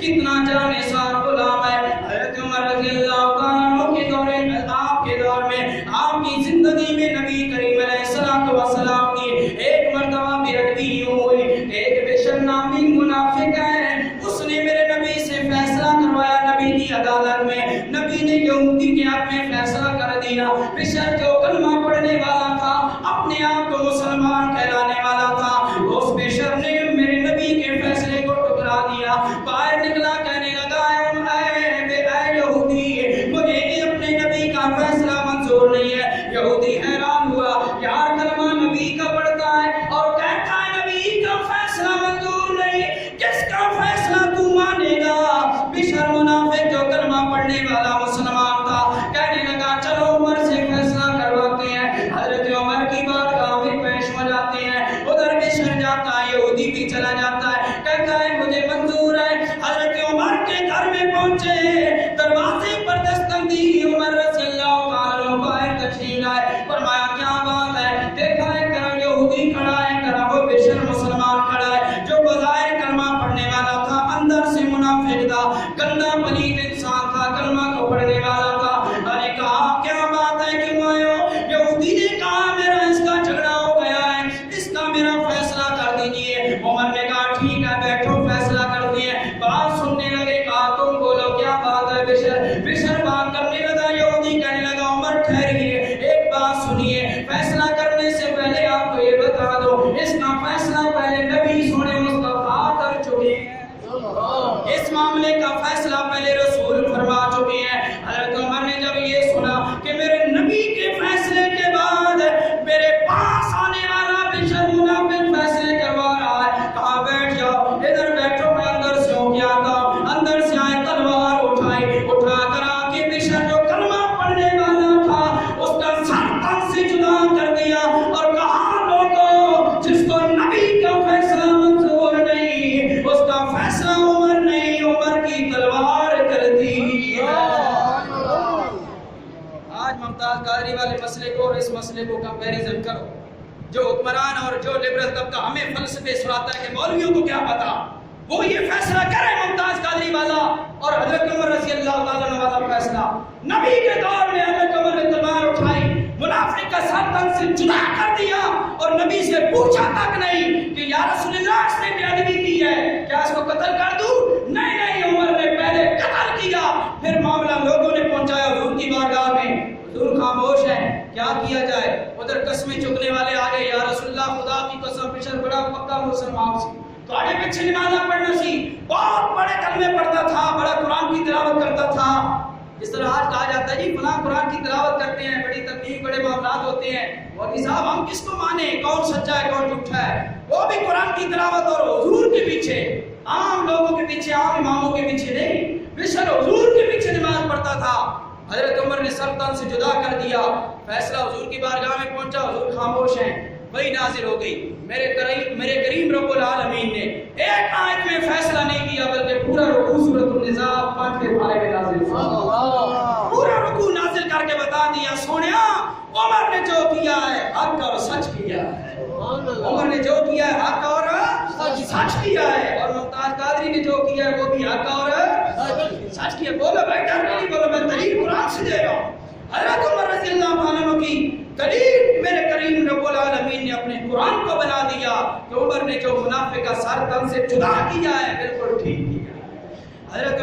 کتنا جانے سار غلام ہے. حضرت عمر رضی اللہ عنہ کے دور میں، آپ کے دور میں، آپ کی زندگی میں نبی کریم علیہ السلام کی ایک مرتبہ بےادبی یوں ہوئی. ایک بشر نامی منافق ہے، اس نے میرے نبی سے فیصلہ کروایا نبی کی عدالت میں. نبی نے یہودی کے حق میں فیصلہ کر دیا. بشر جو کلمہ پڑھنے والا تھا، اپنے آپ کو مسلمان کہلانے والا تھا، اس بشر نے میرے نبی کے فیصلے کو ٹکرا دیا. باہر نکلا، کہنے لگا اے یہودی، مجھے اپنے نبی کا فیصلہ منظور نہیں ہے. یہودی حیران ہوا، یار کلمہ نبی کا پڑھتا ہے اور کہتا ہے نبی کا فیصلہ منظور نہیں، کس کا فیصلہ تو مانے گا؟ بشر منافق جو کلمہ پڑھنے والا مسلمان تھا کہنے لگا چلو عمر سے فیصلہ کرواتے ہیں. حضرت عمر کی بارگاہ میں پیش ہو جاتے ہیں. ادھر بشر جاتا ہے، یہودی بھی چلا جاتا ہے، کہتا ہے مجھے منظور ہے. حضرت عمر کے گھر میں پہنچے، دروازے پر دستک دی. عمر رضی اللہ عنہ باہر تشریف لائے. فرمایا کیا بات ہے؟ دیکھا ہے کہ یہودی کھڑا ہے، کرا وہ بشر مسلمان کھڑا ہے، جو بظاہر کلمہ پڑھنے والا تھا اندر سے منافق تھا، گندا پلید انسان تھا، کلمہ کو پڑھنے والا تھا. میں نے کہا کیا بات ہے کیوں آئے ہو؟ یہودی نے کہا میرا اس کا جھگڑا ہو گیا ہے، اس کا میرا فیصلہ کر دیجئے. عمر نے کہا ٹھیک ہے بیٹھو، فیصلہ کر دیے. بات سننے لگے. کہا تم بولو کیا بات ہے بشر؟ بشر بات کرنے لگا. یہودی کہنے لگا عمر ٹھہریے، ایک بات سنیے، فیصلہ کرنے سے پہلے آپ کو یہ بتا دو اس کا فیصلہ پہلے نبی سونے مصطفیٰ کر چکے ہیں، اس معاملے کا فیصلہ پہلے رسول فرما چکے ہیں. حضرت عمر نے جب یہ سنا کہ میرے نبی کے فیصلے کے بعد میرے پاس آنے والا بشر منافق فیصلے کروا رہا ہے، کہا بیٹھ جاؤ، ادھر بیٹھو، میں اندر سے ہو کے آتا ہوں. اندر سے آئے، تلوار اٹھائی، اٹھا کر آ کے بشر جو کلمہ پڑھنے والا تھا اس کا سر تن سے جدا کر دیا اور کہا لوگوں جس کو نبی کا فیصلہ منظور نہیں، اس کا فیصلہ عمر نہیں، عمر کی تلوار کرتی ہے. آج ممتاز قادری والے مسئلے کو اور اس مسئلے کو کمپیریزن کرو. جو حکمران اور جو لبرل طبقہ ہمیں فلسفے سناتا ہے کہ مولویوں کو کیا پتا، وہ یہ فیصلہ کرے ممتاز قادری والا اور حضرت عمر رضی اللہ تعالیٰ عنہ والا فیصلہ. نبی کے دور میں حضرت عمر نے تلوار اٹھائی، منافق کا سر تن سے جدا کر دیا اور نبی سے پوچھا تک نہیں کہ یا رسول اللہ اس نے بے ادبی کی ہے، کیا اس کو قتل کر دوں؟ نہیں، عمر نے پہلے قتل کیا. پھر معاملہ لوگوں نے پہنچایا حضور کی بارگاہ میں. حضور خاموش ہیں، کیا کیا جائے؟ ادھر قسمیں چکنے والے آ گئے. یا رسول اللہ خدا کی قسم بشر بڑا پکا مسلمان سی، تھوڑے پیچھے نمازاں پڑھنا سی، بہت بڑے کلمے پڑھتا تھا، بڑا قرآن کی تلاوت کرتا تھا. جس طرح آج کہا جاتا ہے جی فلاں قرآن کی تلاوت کرتے ہیں، بڑی تکلیف، بڑے معاملات ہوتے ہیں. مولوی صاحب ہم کس کو مانیں، کون سچا ہے کون جھوٹا ہے؟ وہ بھی قرآن کی تلاوت اور حضور کے پیچھے، عام لوگوں کے پیچھے، عام اماموں کے پیچھے نہیں، بشر حضور کے پیچھے نماز پڑھتا تھا. حضرت عمر نے سر تن سے جدا کر دیا. فیصلہ حضور کی بارگاہ میں پہنچا، حضور خاموش ہیں. وہی نازل ہو گئی. میرے کریم رب العالمین نے ایک آیت میں فیصلہ نہیں کیا بلکہ پورا رکوع سورۃ النساء 5 پارے میں نازل کیا. پورا رکوع نازل کر کے بتا دیا سونیا عمر نے جو کیا ہے حق اور سچ کیا ہے. عمر نے جو کیا ہے حق اور سچ کیا ہے، اور ممتاز قادری نے جو کیا ہے وہ بھی حق اور سچ کیا. بولو بھائی ڈر نہیں، بولو میں دلیل قرآن سے دے رہا ہوں. حضرت عمر رضی اللہ عنہ کی دلیل میرے کریم رب العالمین نے اپنے قرآن کو بنا دیا کہ عمر نے جو منافق کا سر تن سے جدا کیا ہے بالکل ٹھیک کیا ہے. حضرت